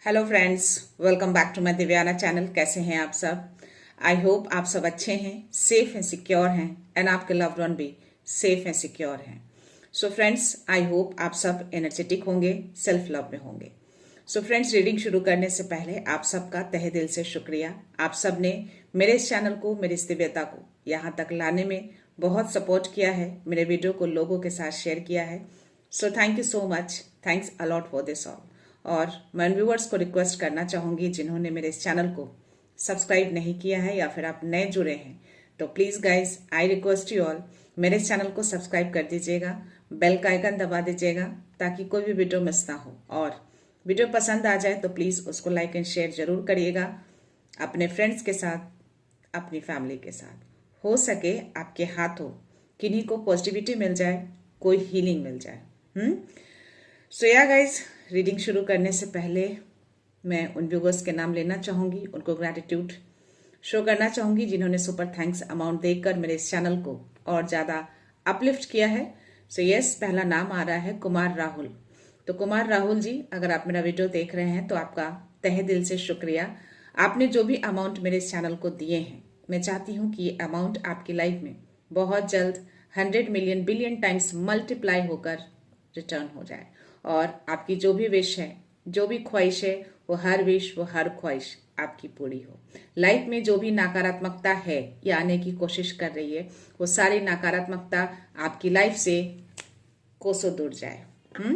Hello friends, welcome back to my Divyana channel. कैसे हैं आप सब? आई होप आप सब अच्छे हैं, सेफ एंड सिक्योर हैं एंड आपके लव्ड वन भी सेफ एंड सिक्योर हैं। सो फ्रेंड्स, आई होप आप सब एनर्जेटिक होंगे, सेल्फ लव में होंगे। सो फ्रेंड्स, रीडिंग शुरू करने से पहले आप सबका तहे दिल से शुक्रिया। आप सब ने मेरे इस चैनल को, मेरी इस दिव्यता को यहाँ तक लाने में बहुत सपोर्ट किया है, मेरे वीडियो को लोगों के साथ शेयर किया है। So thank you so much, thanks a lot for this all. और मैं व्यूअर्स को रिक्वेस्ट करना चाहूँगी जिन्होंने मेरे इस चैनल को सब्सक्राइब नहीं किया है या फिर आप नए जुड़े हैं, तो please guys I request you all, मेरे इस चैनल को सब्सक्राइब कर दीजिएगा, बेल का आइकन दबा दीजिएगा ताकि कोई भी वीडियो मिस ना हो। और वीडियो पसंद आ जाए तो प्लीज़ उसको लाइक एंड शेयर जरूर करिएगा अपने फ्रेंड्स के साथ, अपनी फैमिली के साथ। हो सके आपके हाथों किन्हीं को पॉजिटिविटी मिल जाए, कोई हीलिंग मिल जाए। सो या गाइज, रीडिंग शुरू करने से पहले मैं उन व्यूवर्स के नाम लेना चाहूँगी, उनको ग्रैटिट्यूड शो करना चाहूँगी जिन्होंने सुपर थैंक्स अमाउंट देकर मेरे इस चैनल को और ज़्यादा अपलिफ्ट किया है। सो यस, पहला नाम आ रहा है कुमार राहुल। तो कुमार राहुल जी, अगर आप मेरा वीडियो देख रहे हैं तो आपका तहे दिल से शुक्रिया। आपने जो भी अमाउंट मेरे इस चैनल को दिए हैं, मैं चाहती हूँ कि ये अमाउंट आपकी लाइफ में बहुत जल्द 100 मिलियन बिलियन टाइम्स मल्टीप्लाई होकर रिटर्न हो जाए और आपकी जो भी विश है, जो भी ख्वाहिश है, वो हर विश, वो हर ख्वाहिश आपकी पूरी हो। लाइफ में जो भी नकारात्मकता है या आने की कोशिश कर रही है, वो सारी नकारात्मकता आपकी लाइफ से कोसों दूर जाए।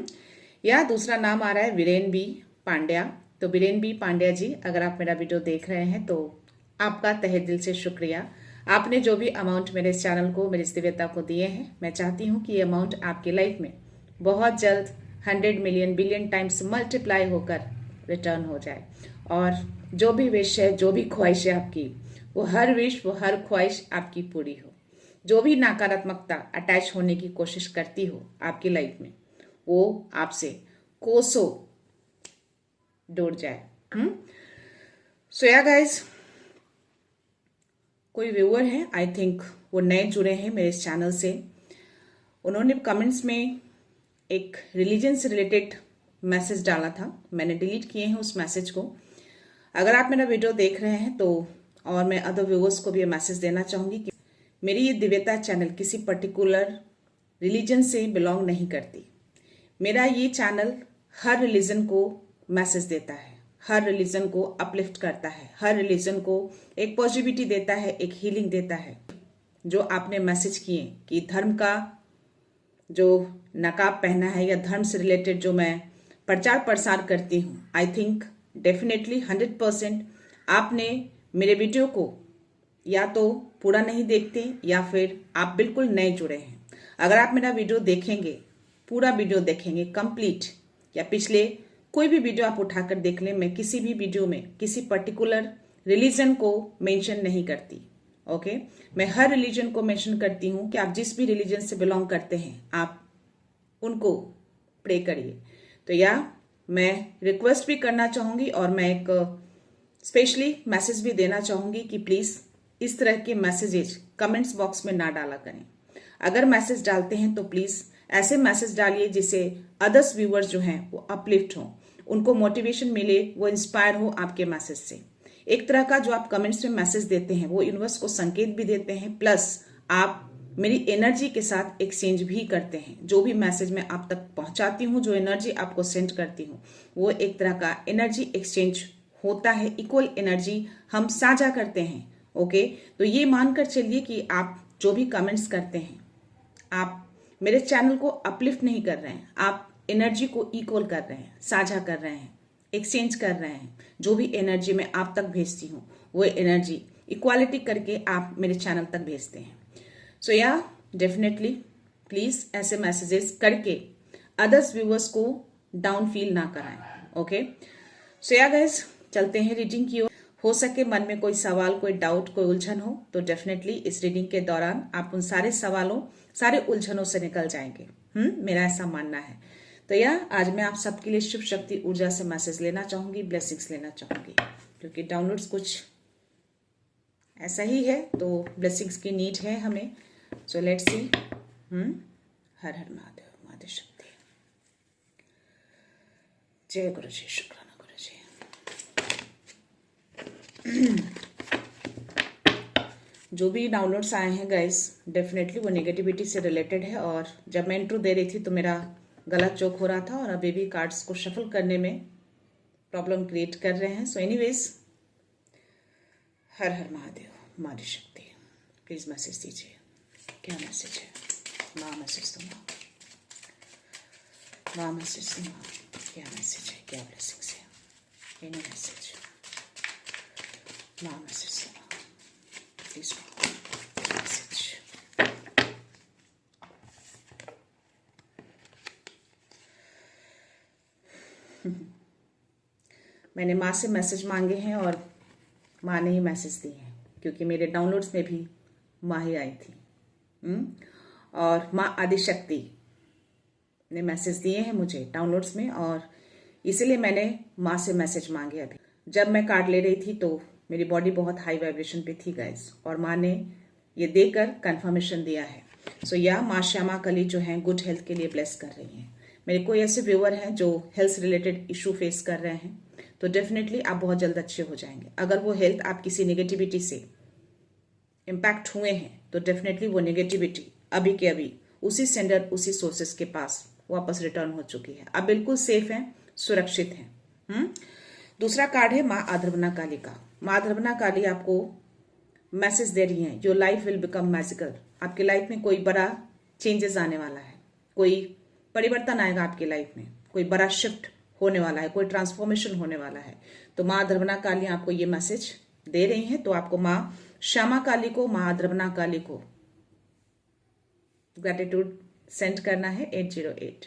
या दूसरा नाम आ रहा है वीरेन बी पांड्या। तो वीरेन बी पांड्या जी, अगर आप मेरा वीडियो देख रहे हैं तो आपका तहे दिल से शुक्रिया। आपने जो भी अमाउंट मेरे इस चैनल को, मेरी इस दिव्यता को दिए हैं, मैं चाहती हूँ कि ये अमाउंट आपकी लाइफ में बहुत जल्द 100 मिलियन बिलियन टाइम्स मल्टीप्लाई होकर रिटर्न हो जाए और जो भी विश है, जो भी ख्वाहिश है आपकी, वो हर विश, वो हर ख्वाहिश आपकी पूरी हो। जो भी नकारात्मकता अटैच होने की कोशिश करती हो आपकी लाइफ में, वो आपसे कोसों दूर जाए। सो या गाइज, कोई व्यूअर है, आई थिंक वो नए जुड़े हैं मेरे इस चैनल से, उन्होंने कमेंट्स में एक रिलीजन से रिलेटेड मैसेज डाला था। मैंने डिलीट किए हैं उस मैसेज को। अगर आप मेरा वीडियो देख रहे हैं तो, और मैं अदर व्यूअर्स को भी ये मैसेज देना चाहूँगी कि मेरी ये दिव्यता चैनल किसी पर्टिकुलर रिलीजन से बिलोंग नहीं करती। मेरा ये चैनल हर रिलीजन को मैसेज देता है, हर रिलीजन को अपलिफ्ट करता है, हर रिलीजन को एक पॉजिटिविटी देता है, एक हीलिंग देता है। जो आपने मैसेज किए कि धर्म का जो नकाब पहना है या धर्म से रिलेटेड जो मैं प्रचार प्रसार करती हूँ, आई थिंक डेफिनेटली 100% आपने मेरे वीडियो को या तो पूरा नहीं देखते या फिर आप बिल्कुल नए जुड़े हैं। अगर आप मेरा वीडियो देखेंगे, पूरा वीडियो देखेंगे कंप्लीट, या पिछले कोई भी वीडियो आप उठाकर देख लें, मैं किसी भी वीडियो में किसी पर्टिकुलर रिलीजन को मेंशन नहीं करती। ओके, मैं हर रिलीजन को मेंशन करती हूँ कि आप जिस भी रिलीजन से बिलोंग करते हैं, आप उनको प्रे करिए। तो या मैं रिक्वेस्ट भी करना चाहूँगी और मैं एक स्पेशली मैसेज भी देना चाहूँगी कि प्लीज़ इस तरह के मैसेजेज कमेंट्स बॉक्स में ना डाला करें। अगर मैसेज डालते हैं तो प्लीज़ ऐसे मैसेज डालिए जिससे अदर्स व्यूअर्स जो हैं वो अपलिफ्ट हों, उनको मोटिवेशन मिले, वो इंस्पायर हो आपके मैसेज से। एक तरह का जो आप कमेंट्स में मैसेज देते हैं वो यूनिवर्स को संकेत भी देते हैं, प्लस आप मेरी एनर्जी के साथ एक्सचेंज भी करते हैं। जो भी मैसेज मैं आप तक पहुंचाती हूँ, जो एनर्जी आपको सेंड करती हूँ, वो एक तरह का एनर्जी एक्सचेंज होता है, इक्वल एनर्जी हम साझा करते हैं। ओके, तो ये मानकर चलिए कि आप जो भी कमेंट्स करते हैं, आप मेरे चैनल को अपलिफ्ट नहीं कर रहे हैं, आप एनर्जी को इक्वल कर रहे हैं, साझा कर रहे हैं, एक्सचेंज कर रहे हैं। जो भी एनर्जी मैं आप तक भेजती हूँ, वो एनर्जी इक्वालिटी करके आप मेरे चैनल तक भेजते हैं। सो या डेफिनेटली प्लीज ऐसे मैसेजेस करके अदर्स व्यूअर्स को डाउन फील ना कराएं। ओके, सो या गाइस, चलते हैं रीडिंग की ओर। हो सके मन में कोई सवाल, कोई डाउट, कोई उलझन हो तो डेफिनेटली इस रीडिंग के दौरान आप उन सारे सवालों, सारे उलझनों से निकल जाएंगे। मेरा ऐसा मानना है। तो या आज मैं आप सबके लिए शिव शक्ति ऊर्जा से मैसेज लेना चाहूंगी, ब्लेसिंग्स लेना चाहूंगी, क्योंकि डाउनलोड्स कुछ ऐसा ही है तो ब्लेसिंग्स की नीड है हमें। So let's see. हर हर महादेव, महादेव शक्ति। जय गुरु जी, शुक्राना गुरु जी। जो भी डाउनलोड्स आए हैं गाइस, डेफिनेटली वो नेगेटिविटी से रिलेटेड है। और जब मैं इंट्रो दे रही थी तो मेरा गला चोक हो रहा था और अभी भी कार्ड्स को शफल करने में प्रॉब्लम क्रिएट कर रहे हैं। सो एनीवेज, हर हर महादेव, मारी शक्ति, प्लीज मैसेज दीजिए। क्या मैसेज है? माँ मैसेज दो, माँ मैसेज दो, माँ क्या मैसेज है? क्या ब्लेसिंग्स है? एनी मैसेज, माँ मैसेज दो, प्लीज मैसेज। मैंने माँ से मैसेज मांगे हैं और माँ ने ही मैसेज दिए हैं, क्योंकि मेरे डाउनलोड्स में भी माँ ही आई थी। और माँ आदिशक्ति ने मैसेज दिए हैं मुझे डाउनलोड्स में, और इसीलिए मैंने माँ से मैसेज मांगे। अभी जब मैं कार्ड ले रही थी तो मेरी बॉडी बहुत हाई वाइब्रेशन पे थी गाइस, और माँ ने ये देकर कंफर्मेशन दिया है। सो या माँ श्यामा कली जो है गुड हेल्थ के लिए ब्लेस कर रही हैं। मेरे कोई ऐसे व्यूअर हैं जो हेल्थ रिलेटेड इशू फेस कर रहे हैं, तो डेफिनेटली आप बहुत जल्द अच्छे हो जाएंगे। अगर वो हेल्थ आप किसी नेगेटिविटी से इम्पैक्ट हुए हैं तो डेफिनेटली वो नेगेटिविटी अभी के अभी उसी सेंडर, उसी सोर्सेस के पास वापस रिटर्न हो चुकी है। आप बिल्कुल सेफ हैं, सुरक्षित हैं। दूसरा कार्ड है माँ आद्रवना काली का। माँ आद्रवना काली आपको मैसेज दे रही हैं, your life will become magical. आपकी लाइफ में कोई बड़ा चेंजेस आने वाला है, कोई परिवर्तन आएगा आपकी लाइफ में, कोई बड़ा शिफ्ट होने वाला है, कोई ट्रांसफॉर्मेशन होने वाला है। तो माँ आद्रवना काली आपको ये मैसेज दे रही हैं। तो आपको माँ श्यामा काली को, माँ आद्रवना काली को ग्रेटिट्यूड सेंड करना है 808।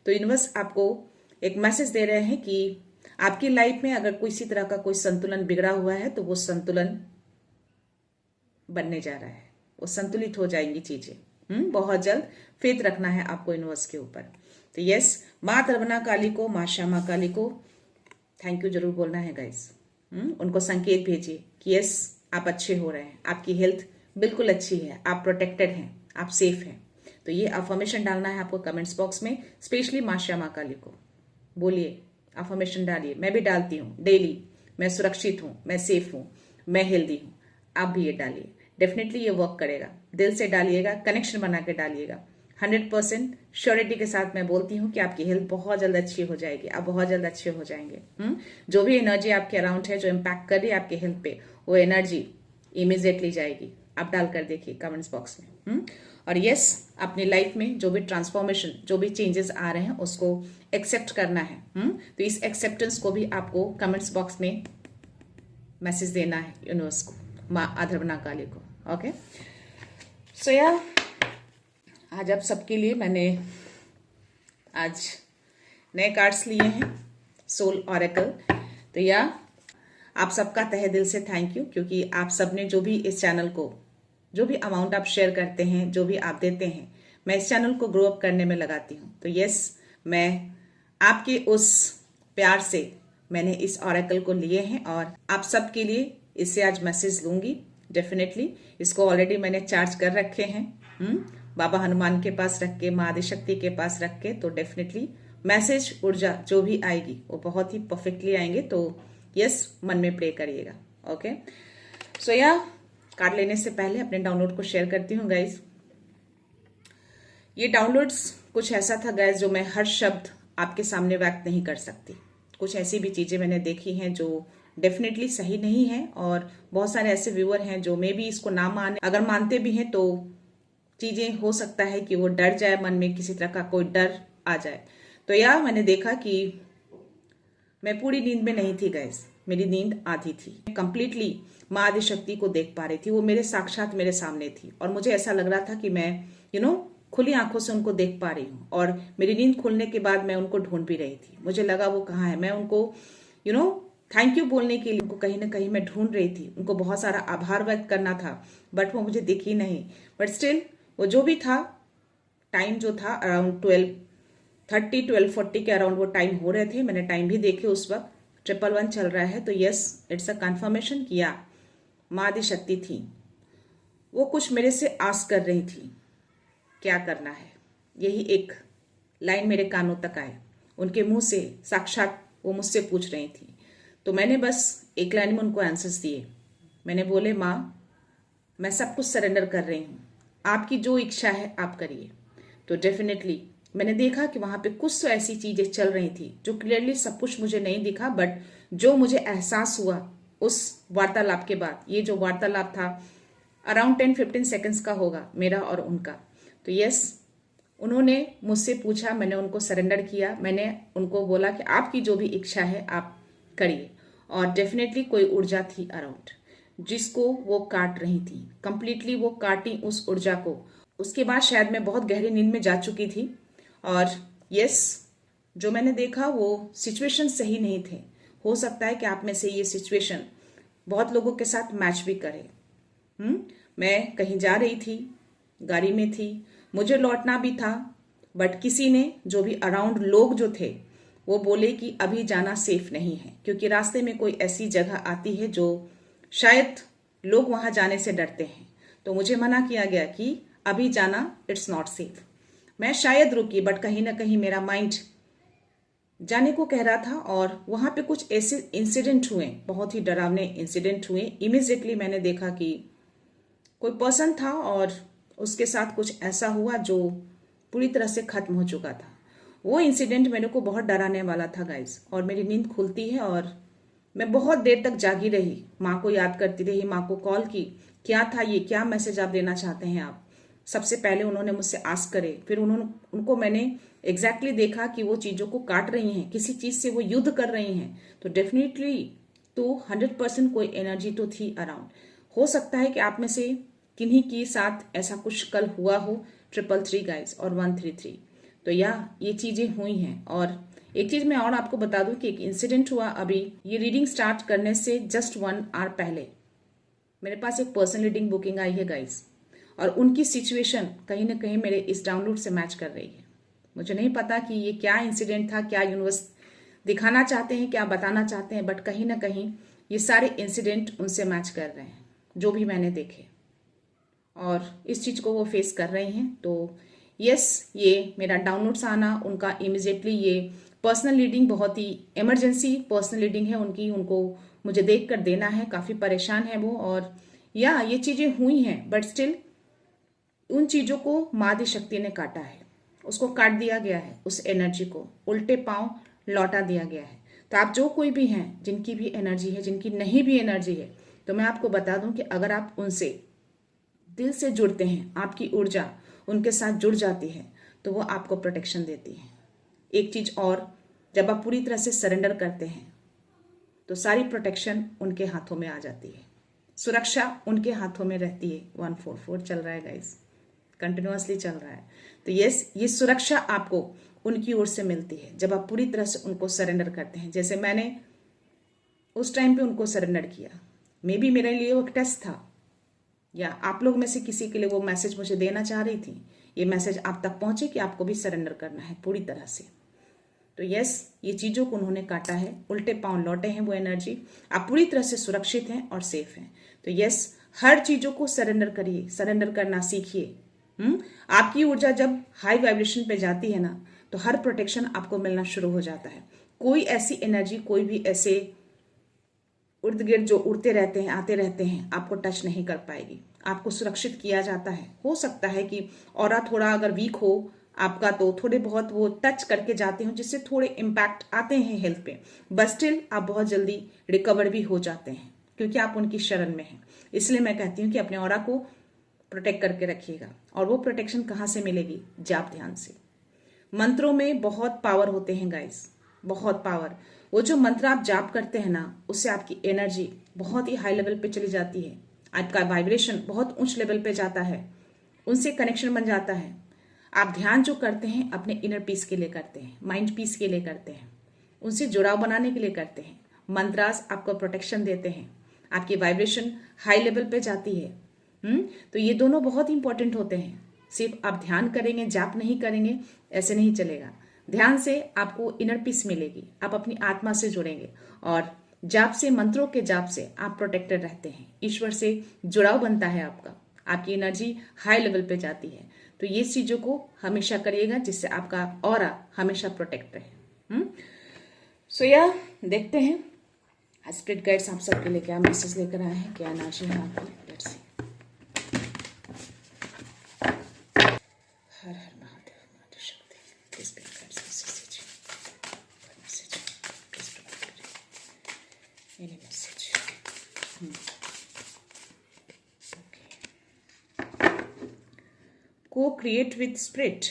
तो यूनिवर्स आपको एक मैसेज दे रहे हैं कि आपकी लाइफ में अगर किसी तरह का कोई संतुलन बिगड़ा हुआ है तो वो संतुलन बनने जा रहा है, वो संतुलित हो जाएंगी चीजें। बहुत जल्द फेथ रखना है आपको यूनिवर्स के ऊपर। तो यस, माँ आद्रवना काली को, माँ श्यामा काली को थैंक यू जरूर बोलना है गाइस। उनको संकेत भेजिए कि यस आप अच्छे हो रहे हैं, आपकी हेल्थ बिल्कुल अच्छी है, आप प्रोटेक्टेड हैं, आप सेफ हैं। तो ये अफर्मेशन डालना है आपको कमेंट्स बॉक्स में, स्पेशली माँ श्यामा काली को बोलिए, अफर्मेशन डालिए। मैं भी डालती हूँ डेली, मैं सुरक्षित हूँ, मैं सेफ हूँ, मैं हेल्दी हूँ। आप भी ये डालिए, डेफिनेटली ये वर्क करेगा। दिल से डालिएगा, कनेक्शन बना के डालिएगा। 100% श्योरिटी के साथ मैं बोलती हूँ कि आपकी हेल्थ बहुत जल्द अच्छी हो जाएगी, आप बहुत जल्द अच्छे हो जाएंगे। जो भी एनर्जी आपके अराउंड है जो इम्पैक्ट कर रही है आपके हेल्थ पे, वो एनर्जी इमीजिएटली जाएगी। आप डालकर देखिए कमेंट्स बॉक्स में। और यस, अपनी लाइफ में जो भी ट्रांसफॉर्मेशन, जो भी चेंजेस आ रहे हैं उसको एक्सेप्ट करना है। तो इस एक्सेप्टेंस को भी आपको कमेंट्स बॉक्स में मैसेज देना है यूनिवर्स को, माँ आद्रवना काली को। ओके, सो या आज आप सबके लिए मैंने आज नए कार्ड्स लिए हैं, सोल ऑरेकल। तो या आप सबका तहे दिल से थैंक यू, क्योंकि आप सबने जो भी इस चैनल को, जो भी अमाउंट आप शेयर करते हैं, जो भी आप देते हैं, मैं इस चैनल को ग्रो अप करने में लगाती हूँ। तो यस, मैं आपके उस प्यार से मैंने इस ऑरेकल को लिए हैं और आप सबके लिए इससे आज मैसेज लूंगी। डेफिनेटली इसको ऑलरेडी मैंने चार्ज कर रखे हैं, बाबा हनुमान के पास रख के, माँ आदिशक्ति के पास रख के। तो डेफिनेटली मैसेज, ऊर्जा जो भी आएगी वो बहुत ही परफेक्टली आएंगे। तो यस, मन में प्रे करिएगा। ओके, सो या कार्ड लेने से पहले अपने डाउनलोड को शेयर करती हूँ गाइज। ये डाउनलोड्स कुछ ऐसा था गाइज जो मैं हर शब्द आपके सामने व्यक्त नहीं कर सकती। कुछ ऐसी भी चीजें मैंने देखी हैं जो डेफिनेटली सही नहीं है, और बहुत सारे ऐसे व्यूअर हैं जो मे भी इसको ना माने, अगर मानते भी हैं तो चीजें हो सकता है कि वो डर जाए, मन में किसी तरह का कोई डर आ जाए। तो यार मैंने देखा कि मैं पूरी नींद में नहीं थी गाइस, मेरी नींद आधी थी। कंप्लीटली माँ आदिशक्ति को देख पा रही थी, वो मेरे साक्षात मेरे सामने थी, और मुझे ऐसा लग रहा था कि मैं खुली आंखों से उनको देख पा रही हूँ। और मेरी नींद खुलने के बाद मैं उनको ढूंढ भी रही थी, मुझे लगा वो कहाँ है। मैं उनको थैंक यू बोलने के लिए उनको कहीं ना कहीं मैं ढूंढ रही थी, उनको बहुत सारा आभार व्यक्त करना था, बट वो मुझे दिखी नहीं। बट स्टिल वो जो भी था, टाइम जो था अराउंड 12:30 12:40 के अराउंड वो टाइम हो रहे थे। मैंने टाइम भी देखे, उस वक्त 111 चल रहा है। तो यस, इट्स अ कंफर्मेशन किया माँ आदिशक्ति थी, वो कुछ मेरे से आस कर रही थी क्या करना है। यही एक लाइन मेरे कानों तक आए, उनके मुंह से साक्षात वो मुझसे पूछ रही थी। तो मैंने बस एक लाइन में उनको आंसर्स दिए। मैंने बोले, माँ मैं सब कुछ सरेंडर कर रही हूँ, आपकी जो इच्छा है आप करिए। तो डेफिनेटली मैंने देखा कि वहाँ पे कुछ तो ऐसी चीज़ें चल रही थी जो क्लियरली सब कुछ मुझे नहीं दिखा, बट जो मुझे एहसास हुआ उस वार्तालाप के बाद, ये जो वार्तालाप था अराउंड 10-15 सेकेंड्स का होगा मेरा और उनका। तो यस, उन्होंने मुझसे पूछा, मैंने उनको सरेंडर किया। मैंने उनको बोला कि आपकी जो भी इच्छा है आप करिए। और डेफिनेटली कोई ऊर्जा थी अराउंड जिसको वो काट रही थी, कंप्लीटली वो काटी उस ऊर्जा को। उसके बाद शायद मैं बहुत गहरी नींद में जा चुकी थी। और यस, जो मैंने देखा वो सिचुएशन सही नहीं थे। हो सकता है कि आप में से ये सिचुएशन बहुत लोगों के साथ मैच भी करे। मैं कहीं जा रही थी, गाड़ी में थी, मुझे लौटना भी था, बट किसी ने, जो भी अराउंड लोग जो थे, वो बोले कि अभी जाना सेफ नहीं है, क्योंकि रास्ते में कोई ऐसी जगह आती है जो शायद लोग वहां जाने से डरते हैं। तो मुझे मना किया गया कि अभी जाना इट्स नॉट सेफ। मैं शायद रुकी, बट कहीं ना कहीं मेरा माइंड जाने को कह रहा था। और वहां पे कुछ ऐसे इंसिडेंट हुए, बहुत ही डरावने इंसिडेंट हुए। इमीडिएटली मैंने देखा कि कोई पर्सन था और उसके साथ कुछ ऐसा हुआ जो पूरी तरह से खत्म हो चुका था। वो इंसिडेंट मेरे को बहुत डराने वाला था गाइज। और मेरी नींद खुलती है और मैं बहुत देर तक जागी रही, माँ को याद करती रही, माँ को कॉल की, क्या था ये, क्या मैसेज आप देना चाहते हैं आप। सबसे पहले उन्होंने मुझसे आस्क करे, फिर उनको मैंने एग्जैक्टली देखा कि वो चीज़ों को काट रही हैं, किसी चीज़ से वो युद्ध कर रही हैं। तो डेफिनेटली तो 100% कोई एनर्जी तो थी अराउंड। हो सकता है कि आप में से किन्हीं के साथ ऐसा कुछ कल हुआ हो, 333 गाइस और 133। तो ये चीज़ें हुई हैं। और एक चीज़ मैं और आपको बता दूं कि एक इंसिडेंट हुआ अभी ये रीडिंग स्टार्ट करने से जस्ट 1 आवर पहले। मेरे पास एक पर्सनल रीडिंग बुकिंग आई है गाइस, और उनकी सिचुएशन कहीं ना कहीं मेरे इस डाउनलोड से मैच कर रही है। मुझे नहीं पता कि ये क्या इंसिडेंट था, क्या यूनिवर्स दिखाना चाहते हैं, क्या बताना चाहते हैं, बट कहीं ना कहीं ये सारे इंसिडेंट उनसे मैच कर रहे हैं जो भी मैंने देखे, और इस चीज़ को वो फेस कर रही हैं। तो यस, ये मेरा डाउनलोड्स आना, उनका इमिजिएटली ये पर्सनल रीडिंग, बहुत ही इमरजेंसी पर्सनल रीडिंग है उनकी, उनको मुझे देख कर देना है, काफ़ी परेशान है वो। और ये चीज़ें हुई हैं, बट स्टिल उन चीज़ों को माँ आदि शक्ति ने काटा है, उसको काट दिया गया है, उस एनर्जी को उल्टे पांव लौटा दिया गया है। तो आप जो कोई भी हैं, जिनकी भी एनर्जी है, जिनकी नहीं भी एनर्जी है, तो मैं आपको बता दूं कि अगर आप उनसे दिल से जुड़ते हैं, आपकी ऊर्जा उनके साथ जुड़ जाती है, तो वो आपको प्रोटेक्शन देती है। एक चीज़ और, जब आप पूरी तरह से सरेंडर करते हैं तो सारी प्रोटेक्शन उनके हाथों में आ जाती है, सुरक्षा उनके हाथों में रहती है। 144 चल रहा है गाइस, कंटिन्यूअसली चल रहा है। तो यस, ये सुरक्षा आपको उनकी ओर से मिलती है जब आप पूरी तरह से उनको सरेंडर करते हैं। जैसे मैंने उस टाइम पे उनको सरेंडर किया, मे बी मेरे लिए वो एक टेस्ट था, या आप लोग में से किसी के लिए वो मैसेज मुझे देना चाह रही थी, ये मैसेज आप तक पहुंचे कि आपको भी सरेंडर करना है पूरी तरह से। तो यस, ये चीज़ों को उन्होंने काटा है, उल्टे पांव लौटे हैं वो एनर्जी, आप पूरी तरह से सुरक्षित हैं और सेफ हैं। तो यस, हर चीज़ों को सरेंडर करिए, सरेंडर करना सीखिए। आपकी ऊर्जा जब हाई वाइब्रेशन पे जाती है ना, तो हर प्रोटेक्शन आपको मिलना शुरू हो जाता है। कोई ऐसी एनर्जी, कोई भी ऐसे इर्द गिर्द जो उड़ते रहते हैं, आते रहते हैं, आपको टच नहीं कर पाएगी। आपको सुरक्षित किया जाता है। हो सकता है कि ऑरा थोड़ा अगर वीक हो आपका, तो थोड़े बहुत वो टच करके जाते हो, जिससे थोड़े इम्पैक्ट आते हैं हेल्थ पे, बट स्टिल आप बहुत जल्दी रिकवर भी हो जाते हैं, क्योंकि आप उनकी शरण में हैं। इसलिए मैं कहती हूँ कि अपने ऑरा को प्रोटेक्ट करके रखिएगा। और वो प्रोटेक्शन कहाँ से मिलेगी? जाप ध्यान से। मंत्रों में बहुत पावर होते हैं गाइस, बहुत पावर। वो जो मंत्र आप जाप करते हैं ना, उससे आपकी एनर्जी बहुत ही हाई लेवल पे चली जाती है, आपका वाइब्रेशन बहुत उच्च लेवल पे जाता है, उनसे कनेक्शन बन जाता है। आप ध्यान जो करते हैं अपने इनर पीस के लिए करते हैं, माइंड पीस के लिए करते हैं, उनसे जुड़ाव बनाने के लिए करते हैं। मंत्रास आपको प्रोटेक्शन देते हैं, आपकी वाइब्रेशन हाई लेवल पे जाती है। तो ये दोनों बहुत इंपॉर्टेंट होते हैं। सिर्फ आप ध्यान करेंगे, जाप नहीं करेंगे, ऐसे नहीं चलेगा। ध्यान से आपको इनर पीस मिलेगी, आप अपनी आत्मा से जुड़ेंगे, और जाप से, मंत्रों के जाप से आप प्रोटेक्टेड रहते हैं, ईश्वर से जुड़ाव बनता है आपका, आपकी एनर्जी हाई लेवल पे जाती है। तो ये चीजों को हमेशा करिएगा, जिससे आपका ऑरा हमेशा प्रोटेक्ट रहे। सो देखते हैं स्पिरिट गाइड्स आप सबके लिए क्या मैसेज लेकर आए हैं, क्या एनर्जी है आपकी, लेट्स सी। हर हर महादेव, माता शक्ति, प्लीज स्पिरिट गाइड्स मैसेज दीजिए, मैसेज प्लीज प्रोवाइड करिए एनी मैसेज। को क्रिएट विथ स्पिरिट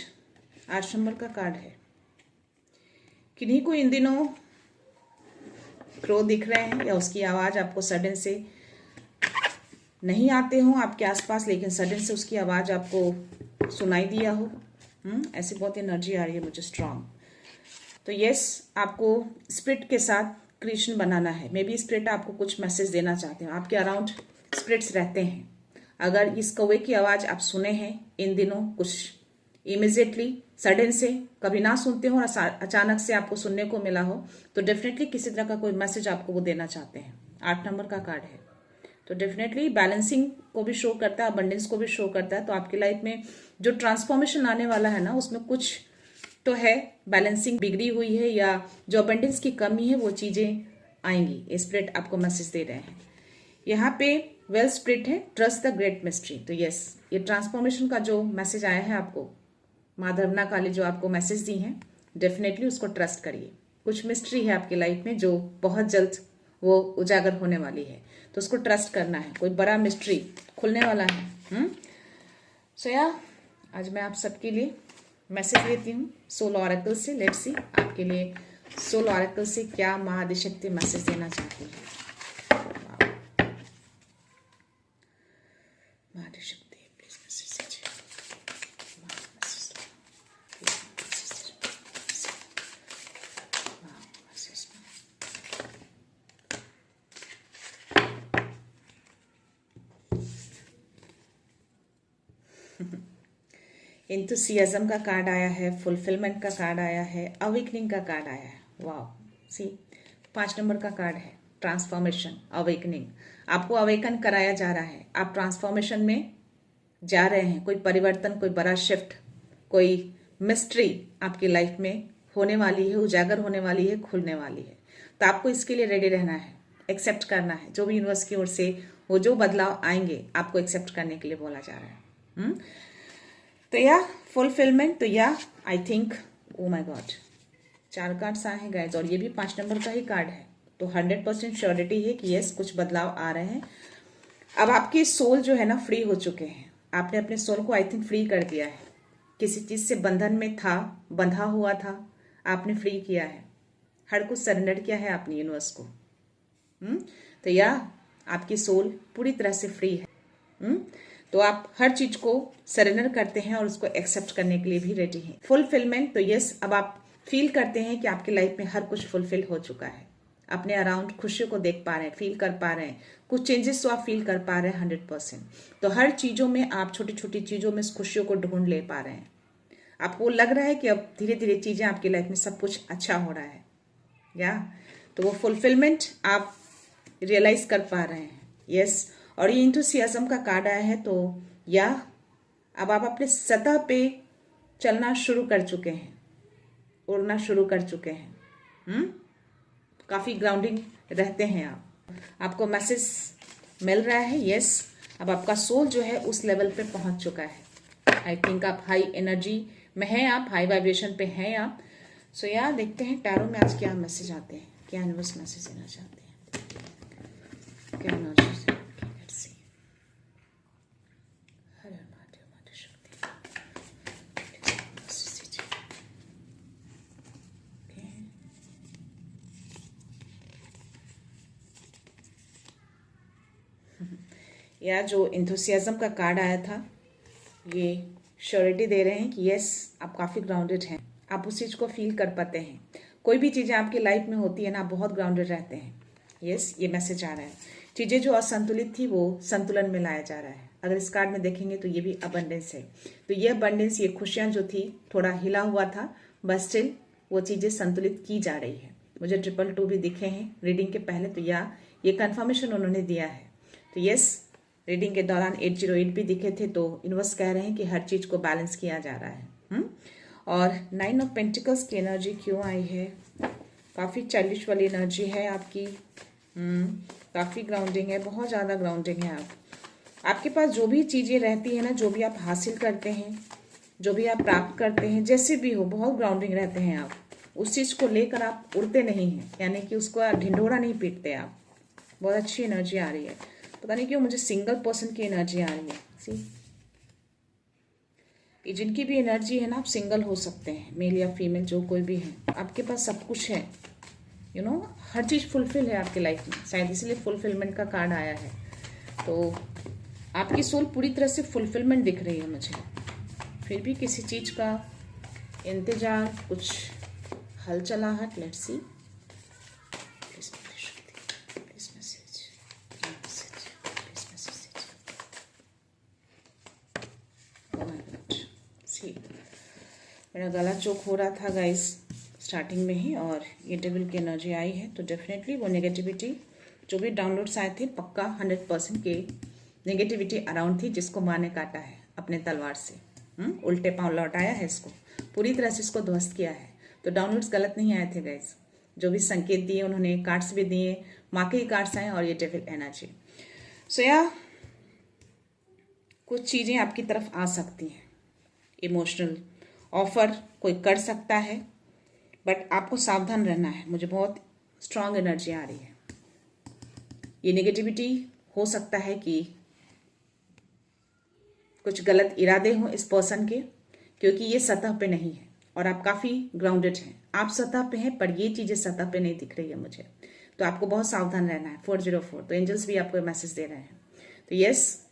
8 नंबर का कार्ड है। किन्हीं को इन दिनों क्रो दिख रहे हैं या उसकी आवाज़ आपको सडन से नहीं आते हो आपके आसपास, लेकिन सडन से उसकी आवाज़ आपको सुनाई दिया हो। ऐसी बहुत एनर्जी आ रही है मुझे स्ट्रांग। तो यस, आपको स्पिरिट के साथ क्रिएशन बनाना है। मे बी स्पिरिट आपको कुछ मैसेज देना चाहते हैं। आपके अराउंड स्पिरिट्स रहते हैं। अगर इस कौवे की आवाज़ आप सुने हैं इन दिनों, कुछ इमीजिएटली सडन से कभी ना सुनते हो और अचानक से आपको सुनने को मिला हो, तो डेफिनेटली किसी तरह का कोई मैसेज आपको वो देना चाहते हैं। 8 नंबर का कार्ड है, तो डेफिनेटली बैलेंसिंग को भी शो करता है, अबंडेंस को भी शो करता है। तो आपकी लाइफ में जो ट्रांसफॉर्मेशन आने वाला है ना, उसमें कुछ तो है, बैलेंसिंग बिगड़ी हुई है या जो अबंडेंस की कमी है वो चीज़ें आएंगी। स्पिरिट आपको मैसेज दे रहे हैं। यहाँ पे वेल स्पिरिट है, ट्रस्ट द ग्रेट मिस्ट्री। तो यस, ये ट्रांसफॉर्मेशन का जो मैसेज आया है आपको, माँ धरना काली जो आपको मैसेज दी हैं, डेफिनेटली उसको ट्रस्ट करिए। कुछ मिस्ट्री है आपकी लाइफ में जो बहुत जल्द वो उजागर होने वाली है, तो उसको ट्रस्ट करना है। कोई बड़ा मिस्ट्री खुलने वाला है। सो या आज मैं आप सबके लिए मैसेज लेती हूँ सोल ऑरेकल से। लेट्स सी आपके लिए सोल ऑरेकल से क्या माँ आदिशक्ति मैसेज देना चाहती है। माँ आदिशक्ति प्लीज मैसेज दीजिए। एंथुसियाज्म का कार्ड आया है, फुलफिलमेंट का कार्ड आया है, अवेकनिंग का कार्ड आया है। वाह, सी 5 नंबर का कार्ड है, ट्रांसफॉर्मेशन, अवेकनिंग। आपको अवेकन कराया जा रहा है, आप ट्रांसफॉर्मेशन में जा रहे हैं। कोई परिवर्तन, कोई बड़ा शिफ्ट, कोई मिस्ट्री आपकी लाइफ में होने वाली है, उजागर होने वाली है, खुलने वाली है। तो आपको इसके लिए रेडी रहना है, एक्सेप्ट करना है। जो भी यूनिवर्स की ओर से वो जो बदलाव आएंगे आपको एक्सेप्ट करने के लिए बोला जा रहा है। तो या फुलफिलमेंट, तो या I think, oh my God, 4 cards आए हैं गाइज, और ये भी 5 नंबर का ही कार्ड है। तो 100% श्योरिटी है कि यस, कुछ बदलाव आ रहे हैं। अब आपके सोल जो है ना फ्री हो चुके हैं। आपने अपने सोल को आई थिंक फ्री कर दिया है। किसी चीज़ से बंधन में था, बंधा हुआ था, आपने फ्री किया है। हर कुछ सरेंडर किया है आपने यूनिवर्स को। तो या आपकी सोल पूरी तरह से फ्री है। तो आप हर चीज को सरेंडर करते हैं और उसको एक्सेप्ट करने के लिए भी रेडी हैं। फुलफिलमेंट, तो यस, अब आप फील करते हैं कि आपकी लाइफ में हर कुछ फुलफिल हो चुका है। अपने अराउंड खुशियों को देख पा रहे हैं, फील कर पा रहे हैं, कुछ चेंजेस तो आप फील कर पा रहे हैं 100%। तो हर चीजों में आप छोटी छोटी चीजों में इस खुशियों को ढूंढ ले पा रहे हैं। आपको लग रहा है कि अब धीरे धीरे चीजें आपकी लाइफ में सब कुछ अच्छा हो रहा है, या तो वो फुलफिलमेंट आप रियलाइज कर पा रहे हैं। यस, और ये एंथुसियाज्म का कार्ड आया है। तो या अब आप अपने सतह पे चलना शुरू कर चुके हैं, उड़ना शुरू कर चुके हैं। काफी ग्राउंडिंग रहते हैं आप। आपको मैसेज मिल रहा है, यस, अब आपका सोल जो है उस लेवल पे पहुंच चुका है। आई थिंक आप हाई एनर्जी में हैं, आप हाई वाइब्रेशन पे हैं आप। सो या देखते हैं टैरो में आज क्या मैसेज आते हैं, क्या यूनिवर्स मैसेज देना चाहते हैं, क्या एनर्जी। या जो एंथुसियाज्म का कार्ड आया था, ये श्योरिटी दे रहे हैं कि यस, आप काफ़ी ग्राउंडेड हैं, आप उस चीज़ को फील कर पाते हैं। कोई भी चीज़ें आपकी लाइफ में होती है ना, आप बहुत ग्राउंडेड रहते हैं। यस, ये मैसेज आ रहा है। चीज़ें जो असंतुलित थी वो संतुलन में लाया जा रहा है। अगर इस कार्ड में देखेंगे तो ये भी अबंडेंस है। तो ये अबंडेंस, ये खुशियाँ जो थी, थोड़ा हिला हुआ था, बस स्टिल वो चीज़ें संतुलित की जा रही है। मुझे 222 भी दिखे हैं रीडिंग के पहले, तो या ये कंफर्मेशन उन्होंने दिया है। तो यस, रीडिंग के दौरान 808 भी दिखे थे। तो यूनिवर्स कह रहे हैं कि हर चीज को बैलेंस किया जा रहा है। और 9 ऑफ पेंटिकल्स की एनर्जी क्यों आई है? काफी चाइल्डिश वाली एनर्जी है आपकी। काफ़ी ग्राउंडिंग है, बहुत ज़्यादा ग्राउंडिंग है। आपके पास जो भी चीज़ें रहती है ना, जो भी आप हासिल करते हैं, जो भी आप प्राप्त करते हैं, जैसे भी हो, बहुत ग्राउंडिंग रहते हैं आप। उस चीज़ को लेकर आप उड़ते नहीं हैं, यानी कि उसको ढिंढोरा नहीं पीटते आप। बहुत अच्छी एनर्जी आ रही है। पता नहीं क्यों मुझे सिंगल पर्सन की एनर्जी आ रही है। सी, ये जिनकी भी एनर्जी है ना, आप सिंगल हो सकते हैं, मेल या फीमेल, जो कोई भी है। आपके पास सब कुछ है, you know, her cheese fulfil है आपकी लाइफ में। शायद इसलिए फुलफिलमेंट का कार्ड आया है। तो आपकी सोल पूरी तरह से फुलफिलमेंट दिख रही है मुझे। फिर भी किसी चीज़ का इंतजार, कुछ हलचलाहट। लेट्स सी, मेरा गला चोक हो रहा था गाइस स्टार्टिंग में ही, और ये डेविल की एनर्जी आई है। तो डेफिनेटली वो नेगेटिविटी जो भी डाउनलोड्स आए थे, पक्का 100% के नेगेटिविटी अराउंड थी, जिसको माँ ने काटा है अपने तलवार से। उल्टे पांव लौटाया है इसको, पूरी तरह से इसको ध्वस्त किया है। तो डाउनलोड्स गलत नहीं आए थे गाइस। जो भी संकेत दिए उन्होंने, कार्ड्स भी दिए, माँ के ही कार्ड्स आए और ये डेविल एनर्जी। सो या कुछ चीज़ें आपकी तरफ आ सकती हैं, इमोशनल ऑफर कोई कर सकता है, बट आपको सावधान रहना है। मुझे बहुत स्ट्रांग एनर्जी आ रही है। ये नेगेटिविटी हो सकता है कि कुछ गलत इरादे हों इस पर्सन के, क्योंकि ये सतह पे नहीं है और आप काफ़ी ग्राउंडेड हैं। आप सतह पे हैं, पर ये चीज़ें सतह पे नहीं दिख रही है मुझे। तो आपको बहुत सावधान रहना है। 404, तो एंजल्स भी आपको मैसेज दे रहे हैं। तो यस,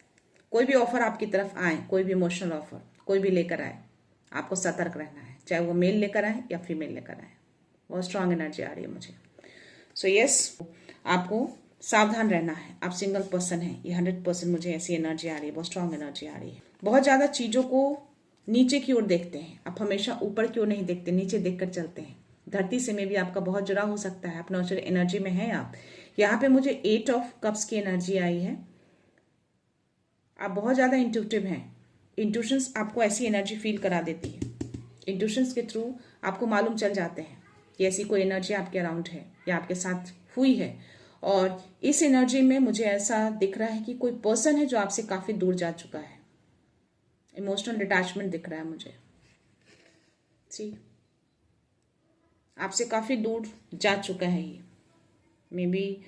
कोई भी ऑफर आपकी तरफ आए, कोई भी इमोशनल ऑफर कोई भी लेकर आए, आपको सतर्क रहना है, चाहे वो मेल लेकर आए या फीमेल लेकर आए। बहुत स्ट्रांग एनर्जी आ रही है मुझे। सो यस, आपको सावधान रहना है। आप सिंगल पर्सन हैं, ये 100% मुझे ऐसी एनर्जी आ रही है, बहुत स्ट्रांग एनर्जी आ रही है। बहुत ज़्यादा चीज़ों को नीचे की ओर देखते हैं आप, हमेशा ऊपर की ओर नहीं देखते, नीचे देखकर चलते हैं। धरती से में भी आपका बहुत जुड़ा हो सकता है, अपना एनर्जी में है आप। यहाँ पे मुझे 8 ऑफ कप्स की एनर्जी आई है। आप बहुत ज़्यादा इंट्यूटिव हैं। इंट्यूशंस आपको ऐसी एनर्जी फील करा देती है। इंट्यूशंस के थ्रू आपको मालूम चल जाते हैं कि ऐसी कोई एनर्जी आपके अराउंड है या आपके साथ हुई है। और इस एनर्जी में मुझे ऐसा दिख रहा है कि कोई पर्सन है जो आपसे काफ़ी दूर जा चुका है। इमोशनल डिटैचमेंट दिख रहा है मुझे। सी, आपसे काफ़ी दूर जा चुका है ये। मे बी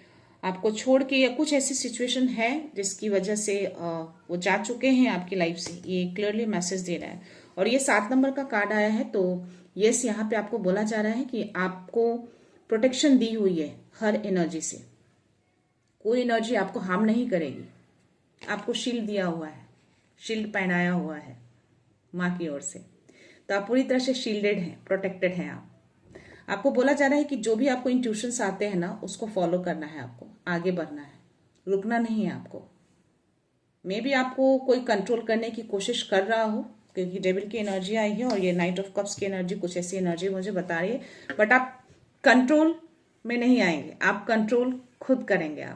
आपको छोड़ के, या कुछ ऐसी सिचुएशन है जिसकी वजह से वो जा चुके हैं आपकी लाइफ से। ये क्लियरली मैसेज दे रहा है। और ये 7 नंबर का कार्ड आया है। तो यस, यहाँ पे आपको बोला जा रहा है कि आपको प्रोटेक्शन दी हुई है हर एनर्जी से। कोई एनर्जी आपको हार्म नहीं करेगी। आपको शील्ड दिया हुआ है, शील्ड पहनाया हुआ है माँ की ओर से। तो आप पूरी तरह से शील्डेड हैं, प्रोटेक्टेड हैं आप। आपको बोला जा रहा है कि जो भी आपको इंट्यूशंस आते हैं ना, उसको फॉलो करना है, आपको आगे बढ़ना है, रुकना नहीं है आपको। मे बी आपको कोई कंट्रोल करने की कोशिश कर रहा हो, क्योंकि डेविल की एनर्जी आई है और ये नाइट ऑफ कप्स की एनर्जी, कुछ ऐसी एनर्जी मुझे बता रही है। बट आप कंट्रोल में नहीं आएंगे, आप कंट्रोल खुद करेंगे।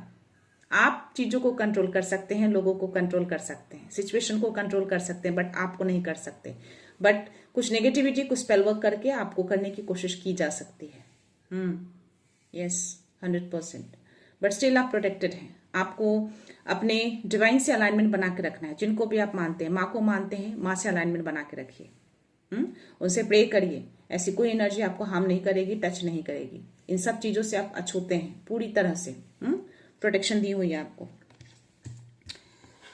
आप चीज़ों को कंट्रोल कर सकते हैं, लोगों को कंट्रोल कर सकते हैं, सिचुएशन को कंट्रोल कर सकते हैं, बट आपको नहीं कर सकते। बट कुछ नेगेटिविटी, कुछ स्पेल वर्क करके आपको करने की कोशिश की जा सकती है। यस, 100%। बट स्टिल आप प्रोटेक्टेड हैं। आपको अपने डिवाइन से अलाइनमेंट बना के रखना है। जिनको भी आप मानते हैं, माँ को मानते हैं, माँ से अलाइनमेंट बना के रखिए। उनसे प्रे करिए। ऐसी कोई एनर्जी आपको हार्म नहीं करेगी, टच नहीं करेगी। इन सब चीज़ों से आप अछूते हैं पूरी तरह से। प्रोटेक्शन दी हुई है आपको।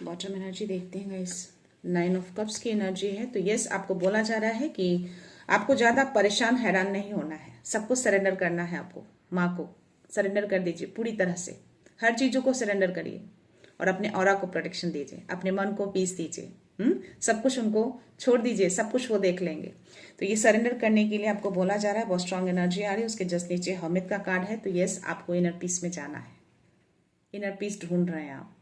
बॉटम एनर्जी देखते हैं गाइस। 9 ऑफ कप्स की एनर्जी है। तो यस, आपको बोला जा रहा है कि आपको ज़्यादा परेशान, हैरान नहीं होना है। सब कुछ सरेंडर करना है आपको। माँ को सरेंडर कर दीजिए पूरी तरह से। हर चीज़ों को सरेंडर करिए और अपने ऑरा को प्रोटेक्शन दीजिए, अपने मन को पीस दीजिए। सब कुछ उनको छोड़ दीजिए, सब कुछ वो देख लेंगे। तो ये सरेंडर करने के लिए आपको बोला जा रहा है। बहुत स्ट्रांग एनर्जी आ रही है। उसके जस्ट नीचे हर्मिट का कार्ड है। तो यस, आपको इनर पीस में जाना है। इनर पीस ढूंढ रहे हैं आप,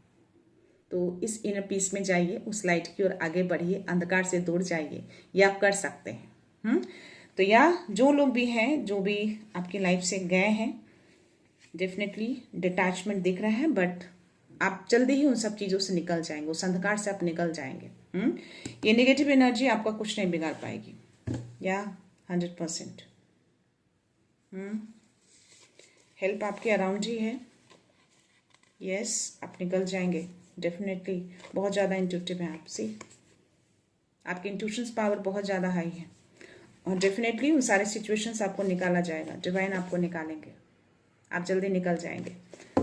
तो इस इनर पीस में जाइए, उस लाइट की ओर आगे बढ़िए, अंधकार से दूर जाइए। ये आप कर सकते हैं। तो या जो लोग भी हैं, जो भी आपकी लाइफ से गए हैं, डेफिनेटली डिटैचमेंट दिख रहा है, बट आप जल्दी ही उन सब चीज़ों से निकल जाएंगे, उस अंधकार से आप निकल जाएंगे। ये नेगेटिव एनर्जी आपका कुछ नहीं बिगाड़ पाएगी। या 100% हेल्प आपके अराउंड ही है। यस, आप निकल जाएंगे डेफिनेटली। बहुत ज़्यादा इंट्यूटिव हैं आप। सी, आपकी इंट्यूशंस पावर बहुत ज़्यादा हाई है और डेफिनेटली उन सारे सिचुएशंस आपको निकाला जाएगा। डिवाइन आपको निकालेंगे, आप जल्दी निकल जाएंगे।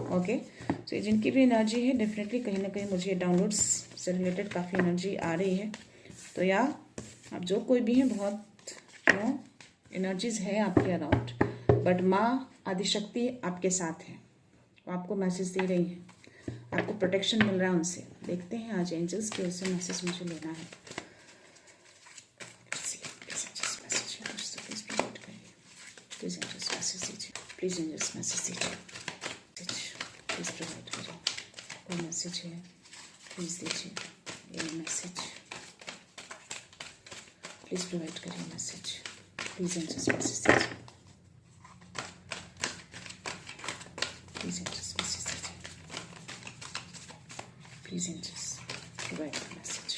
ओके, तो जिनकी भी एनर्जी है डेफिनेटली कहीं ना कहीं मुझे डाउनलोड्स से रिलेटेड काफ़ी एनर्जी आ रही है। तो या आप जो कोई भी हैं, बहुत एनर्जीज है आपके अराउंड, बट माँ आदिशक्ति आपके साथ है, वो आपको मैसेज दे रही है, आपको प्रोटेक्शन मिल रहा है उनसे। देखते हैं आज एंजल्स की ओर से मैसेज मुझे लेना है। प्लीज एंजल्स मैसेज दीजिए, प्लीज एंजल्स मैसेज दीजिए, प्लीज प्रोवाइड करिए। कोई मैसेज है प्लीज दीजिए, ये मैसेज प्लीज प्रोवाइड करिए मैसेज, प्लीज एंजल्स मैसेज दीजिए, प्लीज एंजल्स मैसेज दीजिए, प्लीज एंजल्स प्रोवाइड मैसेज।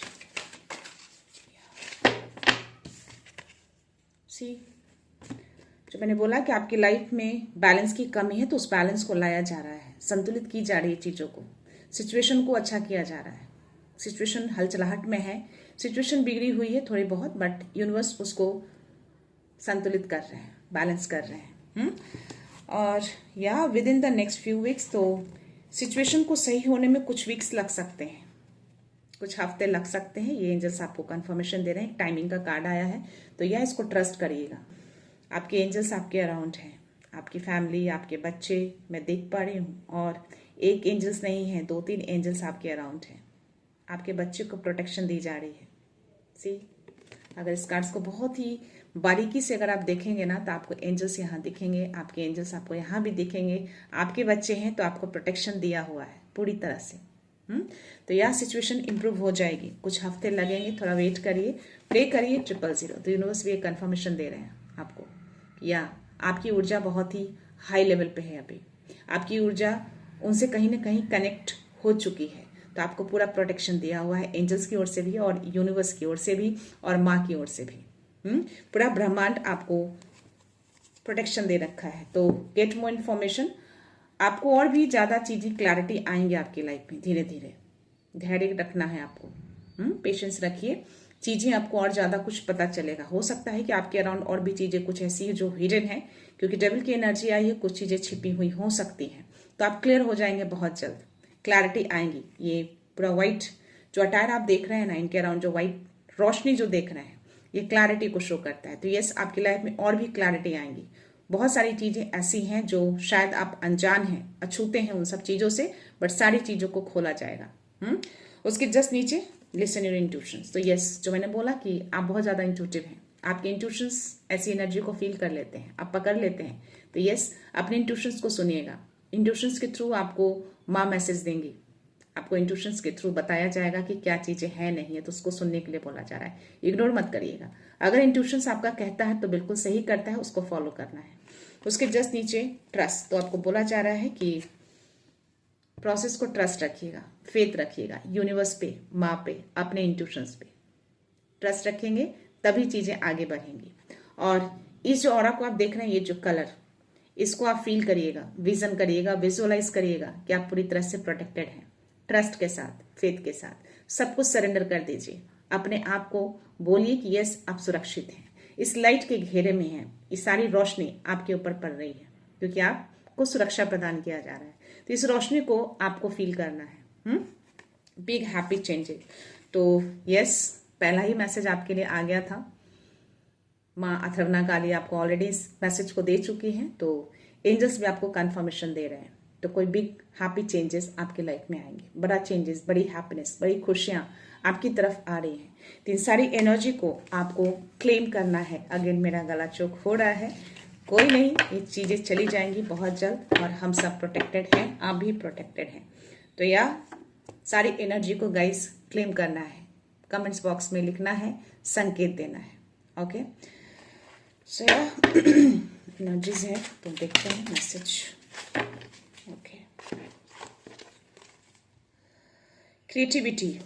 सी, जो मैंने बोला कि आपकी लाइफ में बैलेंस की कमी है, तो उस बैलेंस को लाया जा रहा है, संतुलित की जा रही है चीज़ों को, सिचुएशन को अच्छा किया जा रहा है। सिचुएशन हलचलाहट में है, सिचुएशन बिगड़ी हुई है थोड़ी बहुत, बट यूनिवर्स उसको संतुलित कर रहे हैं, बैलेंस कर रहे हैं। और या with in the next few weeks, तो सिचुएशन को सही होने में कुछ वीक्स लग सकते हैं, कुछ हफ्ते लग सकते हैं। ये एंजल्स आपको कंफर्मेशन दे रहे हैं, टाइमिंग का कार्ड आया है। तो यह इसको ट्रस्ट करिएगा, आपके एंजल्स आपके अराउंड हैं, आपकी फैमिली, आपके बच्चे मैं देख पा रही हूँ। और एक एंजल्स नहीं है, 2-3 एंजल्स आपके अराउंड हैं, आपके बच्चे को प्रोटेक्शन दी जा रही है। सी, अगर इस कार्ड्स को बहुत ही बारीकी से अगर आप देखेंगे ना, तो आपको एंजल्स यहाँ दिखेंगे, आपके एंजल्स आपको यहाँ भी दिखेंगे। आपके बच्चे हैं तो आपको प्रोटेक्शन दिया हुआ है पूरी तरह से। तो यह सिचुएशन इंप्रूव हो जाएगी, कुछ हफ्ते लगेंगे, थोड़ा वेट करिए, प्रे करिए 000। तो यूनिवर्स भी एक कंफर्मेशन दे रहे हैं आपको, या आपकी ऊर्जा बहुत ही हाई लेवल पे है अभी, आपकी ऊर्जा उनसे कहीं ना कहीं कनेक्ट हो चुकी है। तो आपको पूरा प्रोटेक्शन दिया हुआ है एंजल्स की ओर से भी, और यूनिवर्स की ओर से भी, और माँ की ओर से भी। पूरा ब्रह्मांड आपको प्रोटेक्शन दे रखा है। तो गेट मोर इन्फॉर्मेशन, आपको और भी ज़्यादा चीज़ें क्लैरिटी आएंगी आपकी लाइफ में धीरे धीरे। धैर्य रखना है आपको, पेशेंस रखिए, चीज़ें आपको और ज़्यादा कुछ पता चलेगा। हो सकता है कि आपके अराउंड और भी चीज़ें कुछ ऐसी है जो हिडन है, क्योंकि डेविल की एनर्जी आई है, कुछ चीज़ें छिपी हुई हो सकती हैं। तो आप क्लियर हो जाएंगे बहुत जल्द, क्लैरिटी आएंगी। ये पूरा वाइट जो अटायर आप देख रहे हैं ना, इनके अराउंड जो वाइट रोशनी जो देख रहे हैं, ये क्लैरिटी को शो करता है। तो यस, आपकी लाइफ में और भी क्लैरिटी आएंगी। बहुत सारी चीज़ें ऐसी हैं जो शायद आप अनजान हैं, अछूते हैं उन सब चीज़ों से, बट सारी चीज़ों को खोला जाएगा। उसके जस्ट नीचे लिसन योर इंट्यूशंस। तो यस, जो मैंने बोला कि आप बहुत ज़्यादा इंट्यूटिव हैं, आपके इंट्यूशंस ऐसी एनर्जी को फील कर लेते हैं, आप पकड़ लेते हैं। तो यस, अपने इंट्यूशंस को सुनिएगा, इंट्यूशंस के थ्रू आपको माँ मैसेज देंगी, आपको इंट्यूशंस के थ्रू बताया जाएगा कि क्या चीज़ें हैं नहीं है, तो उसको सुनने के लिए बोला जा रहा है। इग्नोर मत करिएगा, अगर इंट्यूशंस आपका कहता है तो बिल्कुल सही करता है, उसको फॉलो करना है। उसके जस्ट नीचे ट्रस्ट, तो आपको बोला जा रहा है कि प्रोसेस को ट्रस्ट रखिएगा, फेथ रखिएगा, यूनिवर्स पे, माँ पे, अपने इंट्यूशंस पे ट्रस्ट रखेंगे तभी चीज़ें आगे बढ़ेंगी। और इस जो ऑरा को आप देख रहे हैं, ये जो कलर, इसको आप फील करिएगा, विजन करिएगा, विजुअलाइज करिएगा कि आप पूरी तरह से प्रोटेक्टेड हैं। ट्रस्ट के साथ, फेथ के साथ सब कुछ सरेंडर कर दीजिए, अपने आप को बोलिए कि यस, आप सुरक्षित हैं, इस लाइट के घेरे में हैं, इस सारी रोशनी आपके ऊपर पड़ रही है क्योंकि आपको सुरक्षा प्रदान किया जा रहा है। तो इस रोशनी को आपको फील करना है। Big happy changes. तो यस, पहला ही मैसेज आपके लिए आ गया था, माँ अथर्वना काली आपको ऑलरेडी इस मैसेज को दे चुकी हैं। तो एंजल्स भी आपको कंफर्मेशन दे रहे हैं। तो कोई बिग हैप्पी चेंजेस आपकी लाइफ में आएंगे, बड़ा चेंजेस, बड़ी हैप्पीनेस, बड़ी खुशियाँ आपकी तरफ आ रही हैं। तो इन सारी एनर्जी को आपको क्लेम करना है। अगेन मेरा गला चोक हो रहा है, कोई नहीं, ये चीज़ें चली जाएंगी बहुत जल्द, और हम सब प्रोटेक्टेड हैं, आप भी प्रोटेक्टेड हैं। तो या सारी एनर्जी को गाइस क्लेम करना है, कमेंट्स बॉक्स में लिखना है, संकेत देना है। ओके, सो एनर्जीज है, तो देखते हैं message. Okay, creativity,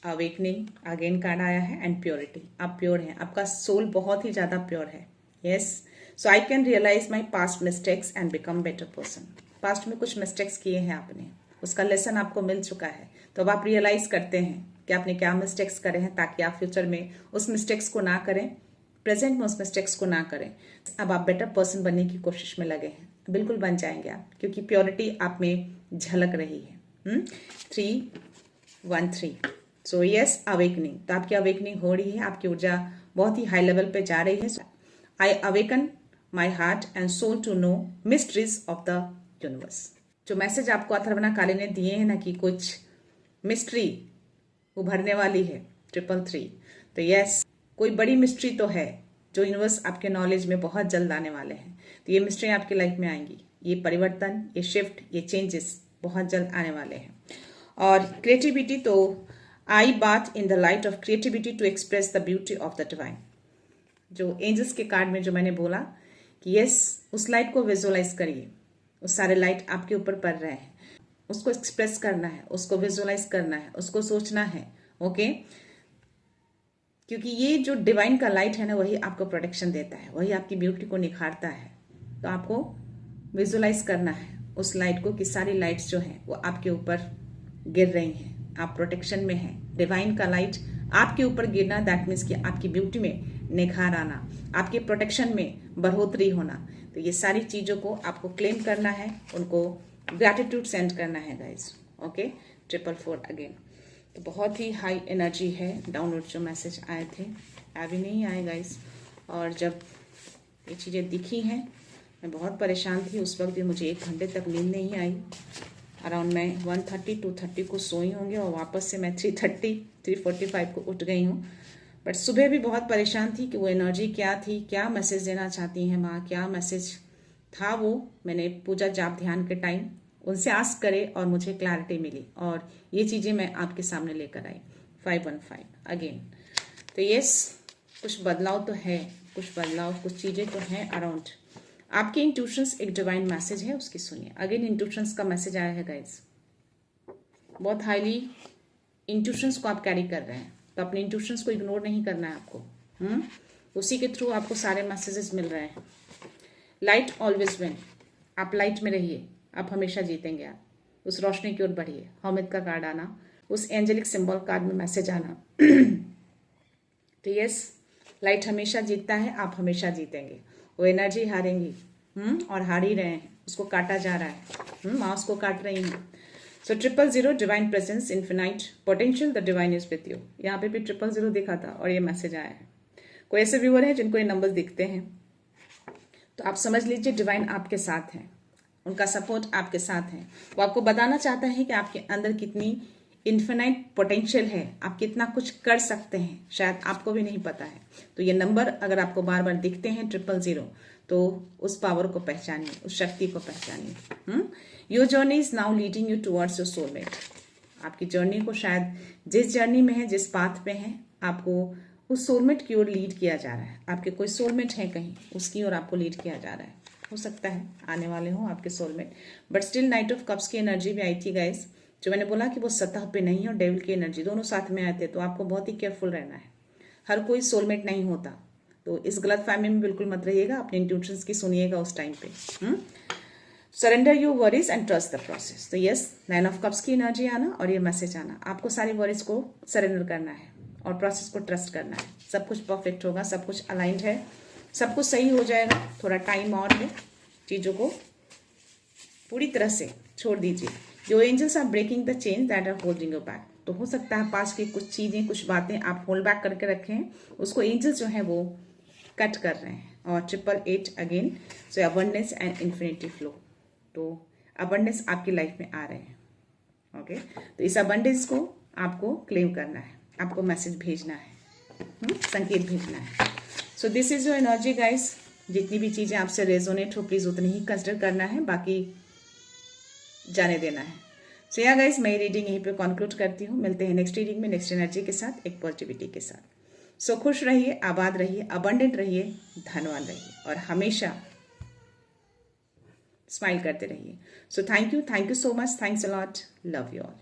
awakening, again card आया है, एंड प्योरिटी। आप प्योर हैं, आपका सोल बहुत ही ज़्यादा प्योर है। Yes, so I can realise my past mistakes and become better person. Past में कुछ मिस्टेक्स किए हैं आपने, उसका लेसन आपको मिल चुका है। तो अब आप रियलाइज करते हैं कि आपने क्या मिस्टेक्स करे हैं, ताकि आप फ्यूचर में उस मिस्टेक्स को ना करें, प्रेजेंट में उस मिस्टेक्स को ना करें। अब आप बेटर पर्सन बनने की कोशिश में लगे हैं, बिल्कुल बन जाएंगे आप, क्योंकि प्योरिटी आप में झलक रही है। 313। So yes, awakening. तो आपकी अवेकनिंग हो रही है, आपकी ऊर्जा बहुत ही हाई लेवल पे जा रही है। I awaken my heart and soul to know mysteries of the universe. जो मैसेज आपको अथर्वना काली ने दिए हैं ना, कि कुछ मिस्ट्री उभरने वाली है 333। तो यस, कोई बड़ी मिस्ट्री तो है जो यूनिवर्स आपके नॉलेज में बहुत जल्द आने वाले हैं। तो ये मिस्ट्री आपकी लाइफ में आएंगी, ये परिवर्तन, ये शिफ्ट, ये चेंजेस बहुत जल्द आने वाले हैं। और क्रिएटिविटी, तो I bathe in the light of creativity to express the beauty of the divine. जो एंजल्स के कार्ड में जो मैंने बोला कि यस, उस लाइट को विजुअलाइज करिए, उस सारे लाइट आपके ऊपर पड़ रहे हैं, उसको एक्सप्रेस करना है, उसको विजुअलाइज करना है, उसको सोचना है। ओके, क्योंकि ये जो डिवाइन का लाइट है ना, वही आपको प्रोटेक्शन देता है, वही आपकी ब्यूटी को निखारता है। तो आपको विजुअलाइज करना है उस लाइट को, कि सारी लाइट्स जो हैं वो आपके ऊपर गिर रही हैं, आप प्रोटेक्शन में हैं। डिवाइन का लाइट आपके ऊपर गिरना, दैट मीन्स कि आपकी ब्यूटी में निखार आना, आपके प्रोटेक्शन में बढ़ोतरी होना। तो ये सारी चीज़ों को आपको क्लेम करना है, उनको ग्रैटिट्यूड सेंड करना है गाइज। Okay, 444 again. तो बहुत ही हाई एनर्जी है। डाउनलोड जो मैसेज आए थे अभी नहीं आए गाइज, और जब ये चीज़ें दिखी हैं मैं बहुत परेशान थी। उस वक्त भी मुझे 1 घंटे तक नींद नहीं आई। अराउंड मैं 1:30 2:30 को सोई होंगी, और वापस से मैं 3:45 को उठ गई हूँ। बट सुबह भी बहुत परेशान थी कि वो एनर्जी क्या थी, क्या मैसेज देना चाहती हैं माँ, क्या मैसेज था वो। मैंने पूजा जाप ध्यान के टाइम उनसे आस्क करे और मुझे क्लैरिटी मिली, और ये चीज़ें मैं आपके सामने लेकर आई। 515 अगेन। तो यस, कुछ बदलाव तो है, कुछ चीज़ें तो हैं अराउंड। आपके इंट्यूशंस एक डिवाइन मैसेज है, उसकी सुनिए। अगेन इंट्यूशंस का मैसेज आया है गाइज। बहुत हाईली इंट्यूशंस को आप कैरी कर रहे हैं, तो अपने इंट्यूशंस को इग्नोर नहीं करना है आपको। उसी के थ्रू आपको सारे मैसेजेस मिल रहे हैं। Light always win. आप लाइट में रहिए, आप हमेशा जीतेंगे। आप उस रोशनी की ओर बढ़िए। हौमिद का कार्ड आना, उस एंजेलिक सिंबल कार्ड में मैसेज आना। तो यस, लाइट हमेशा जीतता है, आप हमेशा जीतेंगे। वो एनर्जी हारेंगी, और हार ही रहे हैं, उसको काटा जा रहा है, माउस को काट रही हैं। सो 000 divine presence, infinite potential, the divine is with you. यहाँ पे भी 000 दिखा था और ये मैसेज आया है। कोई ऐसे व्यूअर हैं जिनको ये नंबर्स दिखते हैं, तो आप समझ लीजिए डिवाइन आपके साथ है, उनका सपोर्ट आपके साथ है। वो आपको बताना चाहता है कि आपके अंदर कितनी इन्फिनाइट पोटेंशियल है, आप कितना कुछ कर सकते हैं, शायद आपको भी नहीं पता है। तो ये नंबर अगर आपको बार बार दिखते हैं 000, तो उस पावर को पहचानिए, उस शक्ति को पहचानिए। Your journey is now leading you towards your soulmate. आपकी जर्नी को, शायद जिस जर्नी में है, जिस पाथ पे है, आपको उस सोलमेट की ओर लीड किया जा रहा है। आपके कोई सोलमेट है कहीं, उसकी ओर आपको लीड किया जा रहा है। हो सकता है आने वाले हो आपके soulmate, but still night of cups की एनर्जी भी आई थी गाइस। जो मैंने बोला कि वो सतह पे नहीं है, और डेविल की एनर्जी दोनों साथ में आए थे। तो आपको बहुत ही केयरफुल रहना है। हर कोई सोलमेट नहीं होता, तो इस गलत फहमी में बिल्कुल मत रहिएगा। अपने इंट्यूशंस की सुनिएगा उस टाइम पे। Surrender your worries and trust the process. तो यस, 9 ऑफ कप्स की एनर्जी आना और ये मैसेज आना, आपको सारी वरीज को सरेंडर करना है और प्रोसेस को ट्रस्ट करना है। सब कुछ परफेक्ट होगा, सब कुछ अलाइंड है, सब कुछ सही हो जाएगा। थोड़ा टाइम और है, चीज़ों को पूरी तरह से छोड़ दीजिए। जो angels are breaking the change that are holding you back. तो हो सकता है पास की कुछ चीज़ें, कुछ बातें आप होल्ड बैक करके रखे हैं, उसको एंजल्स जो हैं वो कट कर रहे हैं। और 888 again. So abundance and infinity flow. तो अबंडेंस आपकी लाइफ में आ रहे हैं। ओके, तो इस अबंडेंस को आपको क्लेम करना है, आपको मैसेज भेजना है, संकेत भेजना है। So this is your energy guys. जितनी भी चीज़ें आपसे रेजोनेट हो, प्लीज़ उतनी ही कंसिडर करना है, बाकी जाने देना है। सो या गाइस, मैं रीडिंग यहीं पे कंक्लूड करती हूँ। मिलते हैं नेक्स्ट रीडिंग में, नेक्स्ट एनर्जी के साथ, एक पॉजिटिविटी के साथ। सो खुश रहिए, आबाद रहिए, अबंडेंट रहिए, धनवान रहिए, और हमेशा स्माइल करते रहिए। So thank you so much, thanks a lot, love you all.